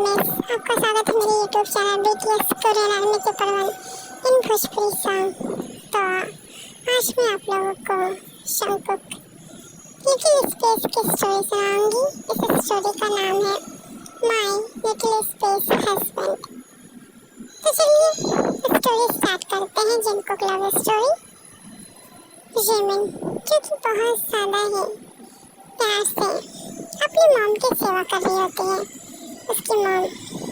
आपका स्वागत है मेरे YouTube channel BTS Korean army के परवन इन भोजपुरी सॉन्ग। तो आज मैं आप लोगों को शंकुक लिटिल स्पेस की स्टोरी सुनाऊंगी। इस स्टोरी का नाम है माय लिटिल स्पेस हस्बैंड। तो चलिए स्टोरी स्टार्ट करते हैं। Jungkook love story. जिमिन जो कि बहुत ज़्यादा ही प्यार से अपनी मॉम की सेवा कर रही होती है। उसकी मॉम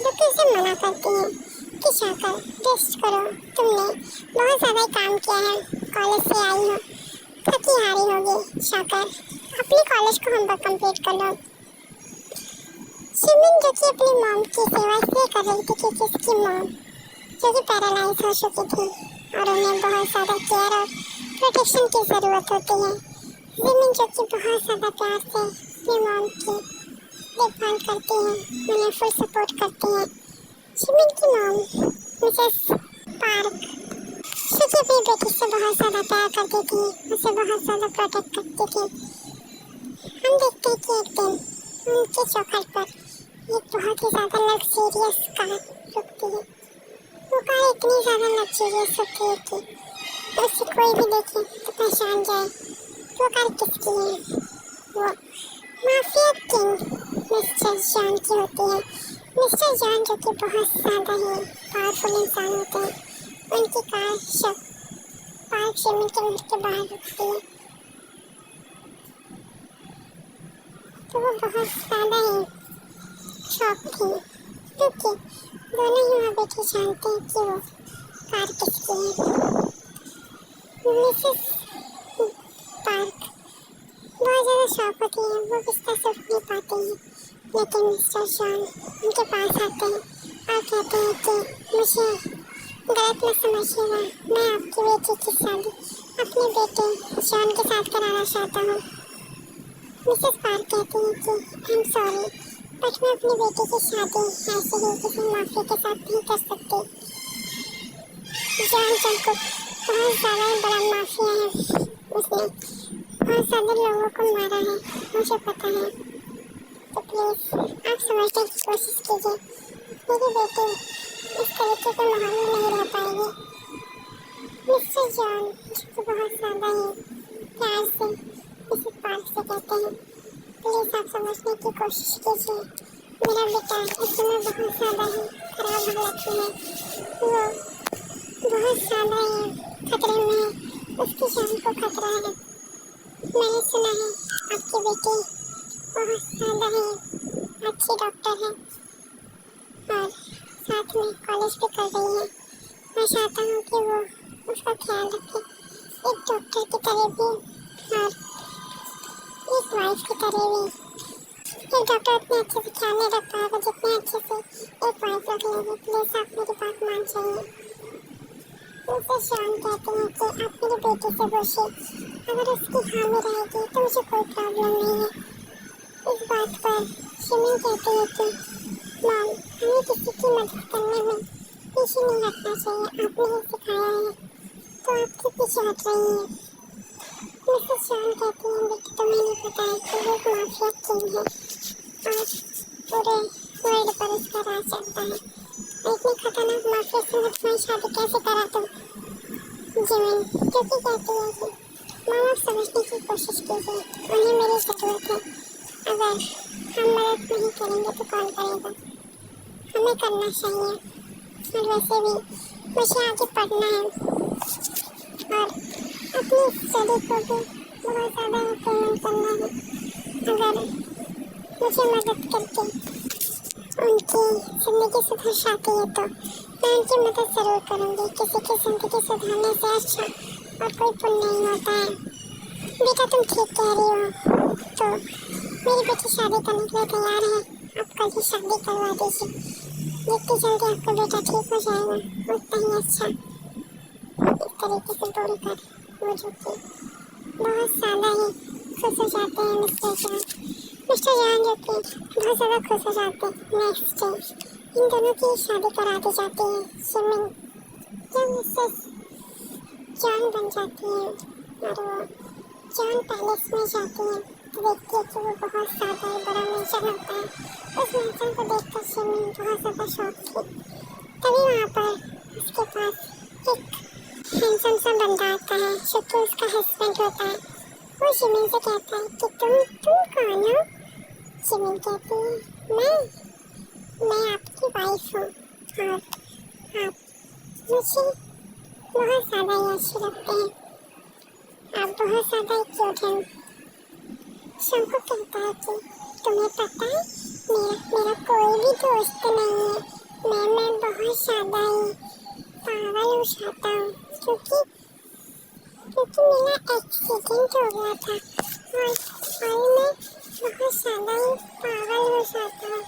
जो कि उसे मना करती है कि शाकर रेस्ट करो, तुमने बहुत ज़्यादा काम किया है, कॉलेज से आई हो, थकी हारी होगी, शाकर अपनी कॉलेज को होमवर्क कंप्लीट कर लो। जिमिन जो कि अपनी मॉम की सेवा इसलिए कर रही थी क्योंकि उसकी मॉम जो कि पैरालाइज हो चुकी थी और उन्हें बहुत ज़्यादा केयर और प्रोटेक्शन की ज़रूरत होती है। जिमिन जो कि बहुत ज़्यादा प्यार से अपनी मॉम की देखभाल करती है, उन्हें फुल सपोर्ट करती है। जिमिन की मॉम मिसेस पार्क जो कि अपनी बेटी से बहुत ज़्यादा प्यार करती थी, उसे बहुत ज़्यादा प्रोटेक्ट करती थी। हम देखते हैं कि एक दिन उनके चौखट पर एक बहुत ही ज़्यादा लग्जरियस कार रुकती है। वो कार इतनी ज़्यादा लग्जरियस होती है कि उसे कोई भी देखे तो पहचान जाए वो कार किसकी है। वो माफिया किंग मिस्टर जॉन की होती है। मिस्टर जॉन जो कि बहुत ज़्यादा ही पावरफुल इंसान होते हैं। उनकी कार शक पार्क जिमिन के घर के बाहर रुकती है। तो वो बहुत ज़्यादा ही शॉक थी क्योंकि दोनों ही माँ बेटी जानते हैं कि वो कार किसकी है। मिसेस पार्क बहुत ज़्यादा शौक होती है, वो बिस्तर से उठ नहीं पाती हैं, लेकिन मिस्टर जॉन उनके पास आते हैं और कहते हैं कि मुझे गलत मत समझिएगा, मैं आपकी बेटी की शादी अपने बेटे जॉन के साथ कराना चाहता हूँ। मिसेस पार्क कहती हैं कि आई एम सॉरी बट मैं अपनी बेटी की शादी ऐसे ही किसी माफिया के साथ नहीं कर सकती। जॉन जंकुक बहुत ज़्यादा ही बड़ा माफिया है, उसने बहुत ज़्यादा लोगों को मारा है, मुझे पता है। तो प्लीज़ आप समझने की कोशिश कीजिए, मेरी बेटी इस तरीके के माहौल में नहीं रह पाएगी। मिस्टर जॉन जो कि बहुत ज़्यादा ही प्यार से मिसेस पार्क से कहते हैं प्लीज़ आप समझने की कोशिश कीजिए, मेरा बेटा इस समय बहुत ज़्यादा ही खराब हालत में है, वो बहुत ज़्यादा ही खतरे में है, उसकी जान को खतरा है। मैंने सुना है आपकी बेटी बहुत ज़्यादा ही अच्छी डॉक्टर है और साथ में कॉलेज भी कर रही है। मैं चाहता हूँ कि वो उसका ख्याल रखे एक डॉक्टर की तरह भी और एक वाइफ की तरह भी। एक डॉक्टर इतने अच्छे से ख्याल नहीं रख पाएगा जितने अच्छे से एक वाइफ रख लेगी। प्लीज़ आप मेरी बात मान जाइए। मिसेस जॉन कहते हैं कि आप मेरी बेटी से पूछिए, अगर उसकी हामी रहेगी तो मुझे कोई प्रॉब्लम नहीं है। इस बात पर जिमिन कहती है कि मॉम हमें किसी की मदद करने में पीछे नहीं हटना चाहिए, आपने ही सिखाया है, तो आप क्यों पीछे हट रही हैं। मिसेस जॉन कहती हैं बेटी तुम्हें नहीं पता है कि वो एक माफिया किंग है और पूरे वर्ल्ड पर उसका राज चलता है। इतनी खतरनाक माफिया से तुम्हारी शादी कैसे करा तुम। जिमिन जो कि कहती है कि माँ आप समझने की कोशिश कीजिए, उन्हें मेरी ज़रूरत है, अगर हम मदद नहीं करेंगे तो कौन करेगा, हमें करना चाहिए। और वैसे भी मुझे आगे पढ़ना है और अपनी स्टडी को भी बहुत ज़्यादा इम्प्रूवमेंट करना है। अगर मुझे मदद करके उनकी ज़िंदगी सुधर जाती है तो मैं उनकी मदद ज़रूर करूँगी। किसी की ज़िंदगी सुधारने से अच्छा और कोई पुण्य नहीं होता है। बेटा तुम ठीक कह रही हो, तो मेरी बेटी शादी करने के लिए तैयार है, आप कल ही शादी करवा दीजिए। जितनी जल्दी आपका बेटा ठीक हो जाएगा उतना ही अच्छा। इस तरीके से बोलकर वो जो कि बहुत ज़्यादा ही खुश हो जाते हैं मिस्टर जॉन जो कि बहुत ज़्यादा खुश हो जाते हैं। नेक्स्ट डे इन दोनों की शादी करा दी जाती है। जिमिन जो मिसेस जॉन बन जाती है और वो जॉन पैलेस में जाती है। तो देखती है कि वो बहुत ज़्यादा ही बड़ा मेंशन होता है। उस मेंशन को देखकर शिमिन बहुत ज़्यादा शॉक थी। तभी वहाँ पर उसके पास एक हैंडसम सा बंदा आता है जो कि उसका हस्बैंड होता है। वो शिमिन से कहता है कि तुम कौन हो? शिमिन कहती है मैं आपकी वाइफ हूँ और आप मुझे बहुत ज़्यादा ही अच्छे लगते हैं। आप बहुत ज़्यादा ही क्यूट हैं। शंकु कहता है कि तुम्हें पता है मेरा कोई भी दोस्त नहीं है। मैं बहुत ज़्यादा ही पागल हो जाता हूँ क्योंकि मेरा एक्सीडेंट हो गया था और मैं बहुत ज़्यादा ही पागल हो जाता हूँ।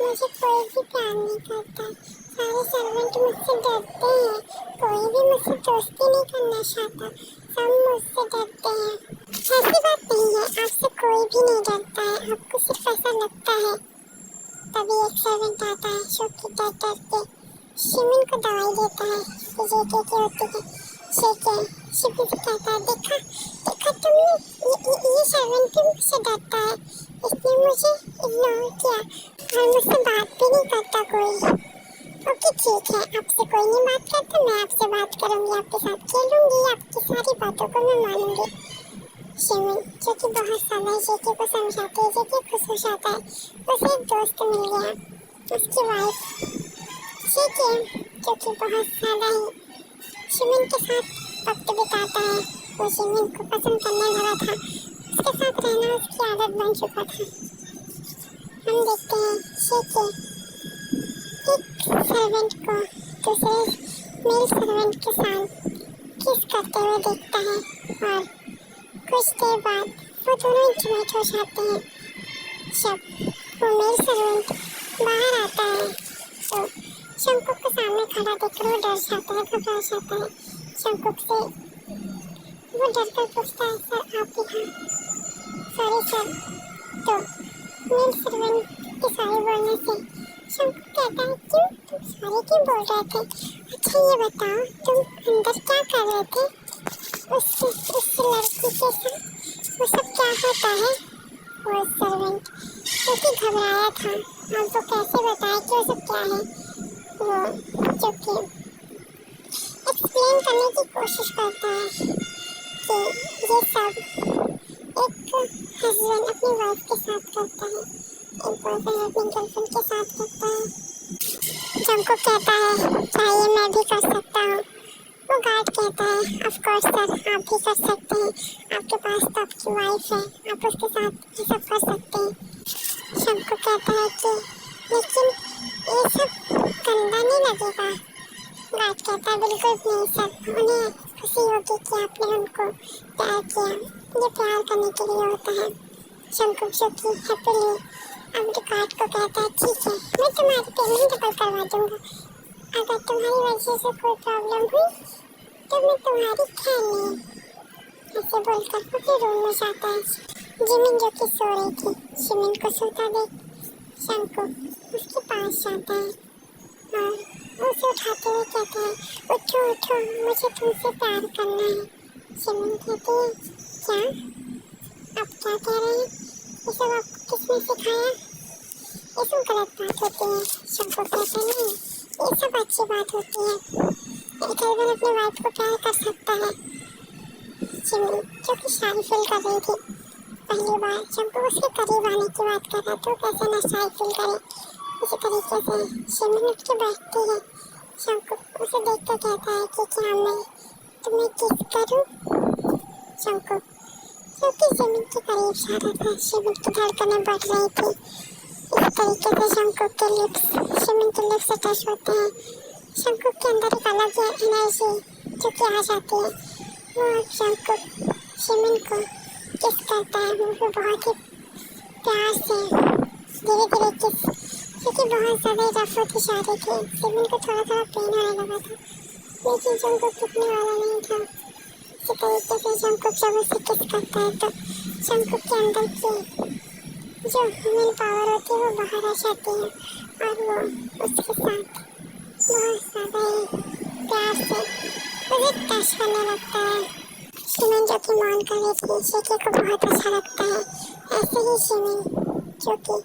मुझे कोई भी प्यार नहीं करता। सारे सर्वेंट मुझसे डरते हैं। कोई भी मुझसे दोस्ती नहीं करना चाहता। सब मुझसे डरते हैं। ऐसी बात नहीं है, आपसे कोई भी नहीं डरता है। आपको सिर्फ ऐसा लगता है। तभी एक सर्वेंट आता है जो कि डर के शिमिन को दवाई देता है। जेके की होती है शेके। शिमिन से कहता है देखा तुमने ये सर्वेंट भी मुझसे डरता है। इसने मुझे इग्नोर किया और मुझसे बात भी नहीं करता कोई। ओके ठीक है, आपसे कोई नहीं बात करता, मैं आपसे बात करूंगी, आपके साथ खेलूंगी, आपकी सारी बातों को मैं मानूंगी। शिमिन जो कि बहुत ज़्यादा जेके को समझाते हैं। जेके खुश हो जाता है। उसे एक दोस्त मिल गया, उसकी वाइफ जेके जो कि बहुत ज़्यादा ही शिमिन के साथ वक्त बिताता है। वो शिमिन को पसंद करने लगा था। उसके साथ रहना उसकी आदत बन चुका था। हम देखते हैं जेके एक सर्वेंट को दूसरे मेल सर्वेंट के साथ किस करते हुए देखता है और कुछ देर बाद वो दोनों इंटीमेट हो जाते हैं। जब वो मेल सर्वेंट बाहर आता है तो शंकुक के सामने खड़ा देखकर वो डर जाता है, घबरा जाता है। शंकुक से वो डरकर पूछता है सर आप यहाँ? Sorry sir. तो मेल सर्वेंट के सॉरी बोलने से शंकुक कहता है क्यों तुम सॉरी क्यों बोल रहे थे? अच्छा ये बताओ तुम अंदर क्या कर रहे थे उस लड़की के साथ? वो सब क्या होता है? वो सर्वेंट क्योंकि घबराया था और वो कैसे बताए कि वो सब क्या है। वो जो कि एक्सप्लेन करने की कोशिश करता है कि ये सब एक हस्बैंड अपनी वाइफ के साथ करता है, एक बॉयफ्रेंड अपनी गर्लफ्रेंड के साथ करता है। जंको कहता है क्या ये मैं भी कर सकता हूँ? वो गार्ड कहता है ऑफ कोर्स सर आप भी कर सकते हैं, आपके पास तो आपकी वाइफ है, आप उसके साथ ये सब कर सकते हैं। शंको कहता है कि लेकिन ये सब गंदा नहीं लगेगा? गार्ड कहता है बिल्कुल नहीं सर, उन्हें खुशी होगी कि आपने उनको प्यार किया, ये प्यार करने के लिए होता है। शंको जो कि हैप्पीली अब गार्ड को कहता है ठीक है मैं तुम्हारी पेमेंट डबल करवा दूंगा। अगर तुम्हारी वजह से कोई प्रॉब्लम हुई तो मैं तुम्हारी खैर नहीं। ऐसे बोलकर वो फिर रूम में जाता है। जिमिन जो कि सो रही थी शिमिन को सोता देख शंको उसके पास जाता है और उसे उठाते हुए कहता है उठो उठो मुझे तुमसे प्यार करना है। शिमिन कहती है क्या? आप क्या कह रहे हैं? ये सब आपको किसने सिखाया? ये सब गलत बात होती है। शंको कहता नहीं ये सब अच्छी बात होती है। एक हस्बैंड अपने वाइफ को प्यार कर सकता है। शिमिन जो कि शाई फील कर रही थी पहली बार शंको उसके करीब आने की बात कर रहा तो कैसे न शाई फील करे। इसी तरीके से शिमिन उठ के बैठती है। शंको उसे देख कर कहता है कि क्या मैं तुम्हें किस करूं? शंको जो कि शिमिन के करीब जा रहा था। शिमिन की धड़कनें बढ़ रही थी। इस तरीके से शंको के लिप्स शिमिन के लिप्स से टच होते हैं। शंको के अंदर एक अलग एनर्जी जो कि आ जाती है। वो शंको शिमिन को किस करता है, वो भी बहुत ही प्यार से धीरे धीरे किस, क्योंकि बहुत ज़्यादा रफ होती जा रही थी। शिमिन को थोड़ा थोड़ा पेन होने लगा था लेकिन शंको टिकने वाला नहीं था। इसी तरीके से शंको जब उसे किस करता है तो शंको के अंदर की जो ह्यूमन पावर होती है वो बाहर आ जाती है और वो उसके साथ बहुत ज़्यादा ही प्यार से उसे टच करने लगता है। शिमिन जो कि मौन कर रही थी, शेकी को बहुत अच्छा लगता है। ऐसे ही शिमिन जो कि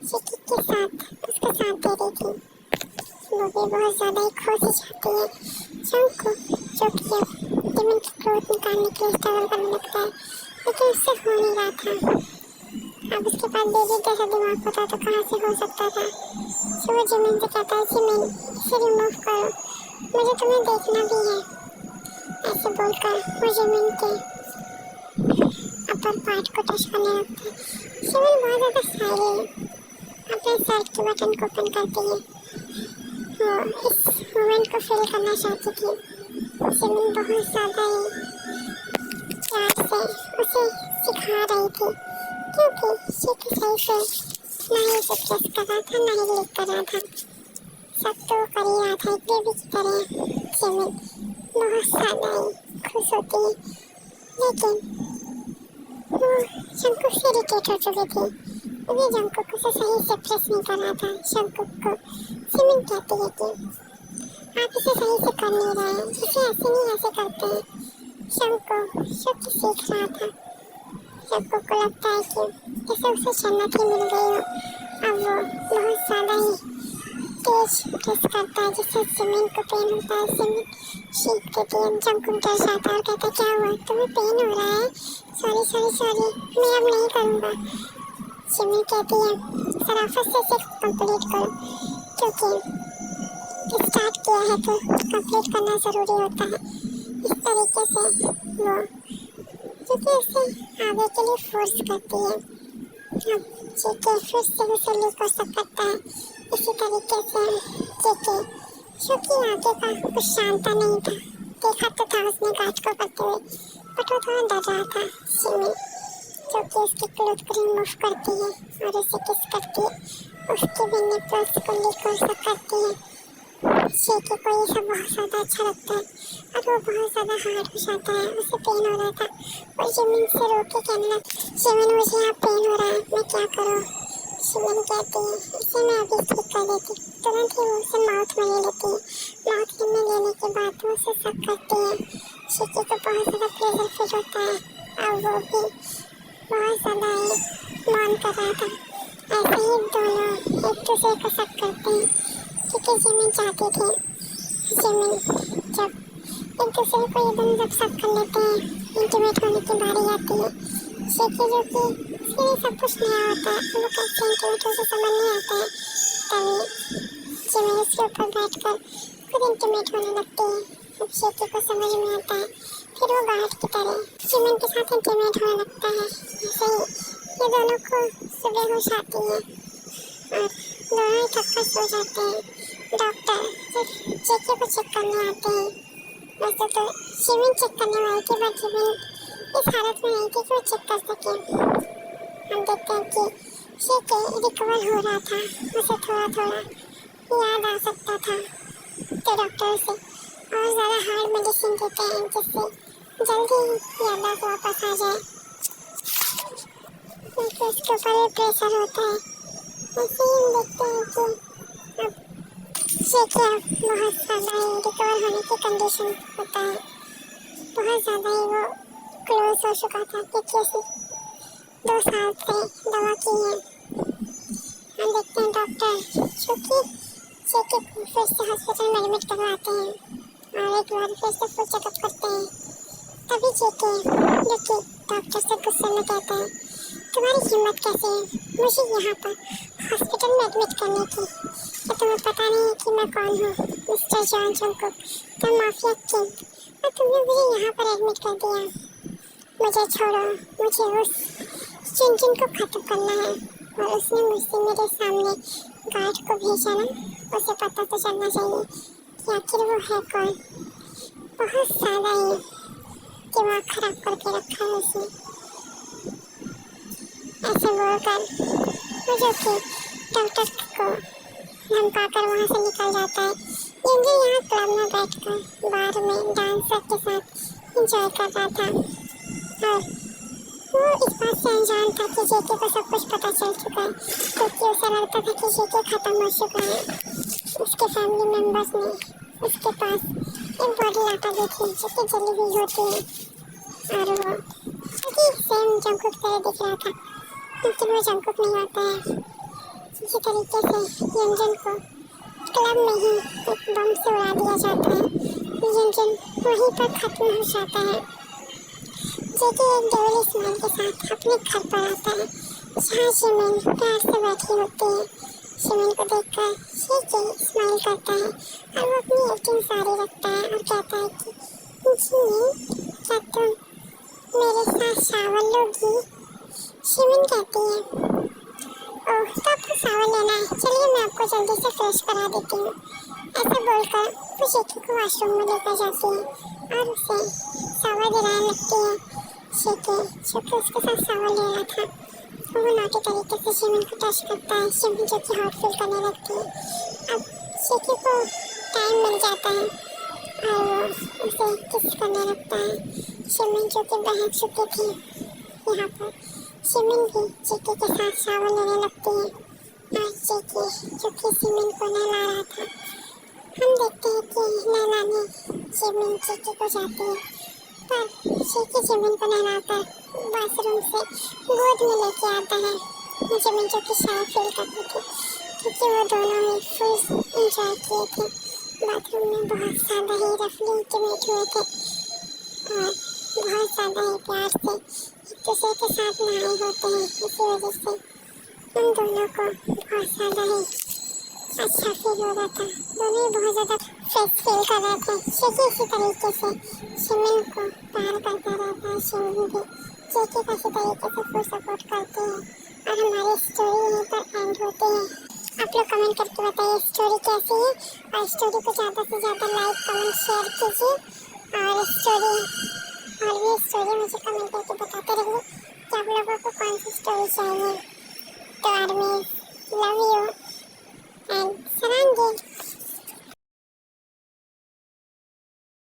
शेकी के साथ उसका साथ दे रही थी, वो भी बहुत ज़्यादा ही खुश हो जाती है। शंक को जो कि शिमिन की क्रोध निकालने के लिए स्ट्रगल करने लगता है, लेकिन उससे हो नहीं रहा था। अब उसके पास बेबी जैसा दिमाग होता तो कहाँ से हो सकता था। तो वो जिमिन से कहता है, जिमिन इसे रिमूव करो, मुझे तुम्हें देखना भी है। ऐसे बोलकर वो जिमिन के अपर पार्ट को टच करने लगता है। जिमिन बहुत ज़्यादा साइलेंट अपने शर्ट के बटन को ओपन करती है। वो इस मोमेंट को फील करना चाहती थी। जिमिन बहुत ज़्यादा ही प्यार से उसे सिखा रही थी, क्योंकि शेकी सही से ना ही उसे प्रेस कर रहा था, ना ही लिख कर रहा था। सब तो कर ही रहा था एक बेबी की तरह। जिमिन बहुत ज़्यादा ही खुश होती है, लेकिन वो जंकुक से इरिटेट हो चुकी थी, क्योंकि जंकुक उसे सही से प्रेस नहीं कर रहा था। जंकुक को जिमिन कहती है कि आप इसे सही से कर नहीं रहे हैं, इसे ऐसे नहीं ऐसे करते हैं। जंकुक शुक्र सीख रहा था। जंकुक को लगता है कि जैसे उसे जन्नत ही मिल गई हो। अब वो बहुत ज़्यादा ही तेज प्रेस करता है, जिससे जिमिन को पेन होता है। जिमिन चीख देती है, जंकुक डर जाता है और कहता है, क्या हुआ, तुम्हें पेन हो रहा है? सॉरी सॉरी सॉरी, मैं अब नहीं करूँगा। जिमिन कहती है, शराफत से सिर्फ कंप्लीट करो, क्योंकि स्टार्ट किया है तो कंप्लीट करना ज़रूरी होता है। इस तरीके से वो क्योंकि उसे आगे के लिए फोर्स करती है। अब जेके फिर से उसे लीक हो सकता है। इसी तरीके से जेके जो कि आगे का कुछ शांता नहीं था, देखा तो था उसने गार्ड को करते हुए, बट वो थोड़ा डर रहा था। जिमिन जो कि उसकी क्लोथ को रिमूव करती है और उसे किस करती है, उसके भी निपल्स को लीक हो करती है। शेकी को ये सब बहुत ज़्यादा अच्छा लगता है और वो बहुत ज़्यादा हार्ड हो जाता है, उसे पेन हो रहा था। और जिमिन से रोक के कहने लगा, जिमिन मुझे यहाँ पेन हो रहा है, मैं क्या करूँ? जिमिन कहती है, इसे मैं अभी ठीक कर देती। तुरंत ही वो उसे माउथ में ले लेती है। माउथ में लेने के बाद वो उसे सक करती है। शेकी को बहुत ज़्यादा प्लेजर फील होता है और वो भी बहुत ज़्यादा मौन कर रहा था। ऐसे ही दोनों एक दूसरे को सक करते हैं, क्योंकि जिमिन चाहते थे जिमिन जब एक दूसरे को ये दोनों जब सब कर लेते हैं, इंटीमेट होने की बारी आती है। शेकी जो कि उसके लिए सब कुछ नया होता है, वो कैसे इंटीमेट हो समझ नहीं आता है, तभी जिमिन उसके ऊपर बैठकर खुद इंटीमेट होने लगती है। अब शेकी को समझ में आता है, फिर वो गार्ड की तरह जिमिन के साथ इंटीमेट होने लगता है। ऐसे ही ये दोनों को सुबह होश आती है और दोनों ही थक सो जाते हैं। डॉक्टर जेके को चेक करने आते हैं। वैसे तो जिमिन चेक करने वाली थी, बट जिमिन इस हालत में नहीं थी कि वो चेक कर सके। हम देखते हैं कि जेके रिकवर हो रहा था, उसे थोड़ा थोड़ा याद आ सकता था, तो डॉक्टर उसे और ज़्यादा हार्ड मेडिसिन देते हैं, जिससे जल्दी याददाश्त वापस आ जाए। क्योंकि उसके ऊपर भी प्रेशर होता है। ऐसे ही हम देखते हैं कि अब जेके बहुत ज़्यादा ही रिकवर होने की कंडीशन होता है। बहुत ज़्यादा ही वो क्लोज हो चुका था, क्योंकि उसने 2 साल से दवा की है। हम देखते हैं डॉक्टर जो कि जेके को फिर से हॉस्पिटल में एडमिट करवाते हैं और एक बार फिर से फुल चेकअप करते हैं। तभी जेके जो कि डॉक्टर से गुस्से में कहता है, तुम्हारी हिम्मत कैसे है मुझे यहाँ पर हॉस्पिटल में एडमिट करने की? क्या तुम्हें पता नहीं है कि मैं कौन हूँ? Mister John Jungkook, the mafia king, और तुमने मुझे यहाँ पर एडमिट कर दिया। मुझे छोड़ो, मुझे उस चिंचिन को खत्म करना है। और उसने मुझसे मेरे सामने गार्ड को भेजा ना, उसे पता तो चलना चाहिए कि आखिर वो है कौन। बहुत ज़्यादा ही दिमाग खराब करके रखा है उसने। ऐसे बोलकर वो जो कि डॉक्टर को धमकाकर वहाँ से निकल जाता है। इंजन यहाँ क्लब में बैठकर बार में डांसर के साथ एंजॉय कर रहा था और वो इस बात से अनजान था कि जेके को सब कुछ पता चल चुका है, क्योंकि उसे लगता था कि जेके खत्म हो चुका है। उसके फैमिली मेम्बर्स ने उसके पास एक बॉडी लाटा दी थी जो कि जली हुई होती है। और वो ठीक सेम जंगकुक तरह दिख रहा था, लेकिन वो जंगकुक नहीं होता है। इसी तरीके से यंजन को क्लब में ही एक बम से उड़ा दिया जाता है, यंजन वहीं पर खत्म हो जाता है। जेके एक डेविल स्माइल के साथ अपने घर पर आता है, जहाँ शिमिन प्यार से बैठी होती है। शिमिन को देखकर जेके स्माइल करता है और वो अपनी एक्टिंग जारी रखता है और कहता है कि शिमिन, क्या तुम मेरे साथ शावर लोगी? शिमिन कहती है, ओह तो आपको शावर लेना है, चलिए मैं आपको जल्दी से फ्रेश करा देती हूँ। ऐसा बोलकर वो जेके को वॉशरूम में लेकर जाती है और उसे शावर दिलाने लगती है। जेके जो कि उसके साथ शावर ले रहा था, वो नौटी तरीके से शिमिन को टच करता है। शिमिन जो कि हॉट फील करने लगती है। अब जेके को टाइम मिल जाता है और वो उसे किस करने लगता है। शिमिन जो कि बहक चुकी थी, यहाँ पर शिमिन भी जेके के साथ शावर लेने लगती है और जेके जो कि शिमिन को नहला रहा था, हम देखते हैं कि नहलाने शिमिन जेके को जाती है, पर जेके शिमिन को नहलाकर बाथरूम से गोद में लेके आता है। शिमिन जो कि शाय फील करती थी, क्योंकि वो दोनों ही फुल एंजॉय किए थे। बाथरूम में बहुत ज़्यादा ही रफली इंटीमेट हुए थे और बहुत ज़्यादा ही प्यार से एक दूसरे के साथ नहाए होते हैं। इसी वजह से उन दोनों को बहुत ज़्यादा ही अच्छा फील हो रहा था, दोनों ही बहुत ज़्यादा फ्रेश फील कर रहे थे। जेके इसी तरीके से शिमिन को प्यार करता रहता है, शिमिन भी जेके को इसी तरीके से फुल सपोर्ट करते हैं और हमारी स्टोरी यहीं पर एंड होती है। आप लोग कमेंट करके बताइए स्टोरी कैसी है और स्टोरी को ज़्यादा से ज़्यादा लाइक कमेंट शेयर कीजिए और भी स्टोरी मुझे कमेंट करके बताते रहिए कि आप लोगों को कौन सी स्टोरी चाहिए। तो आर्मी लव यू एंड सलाम।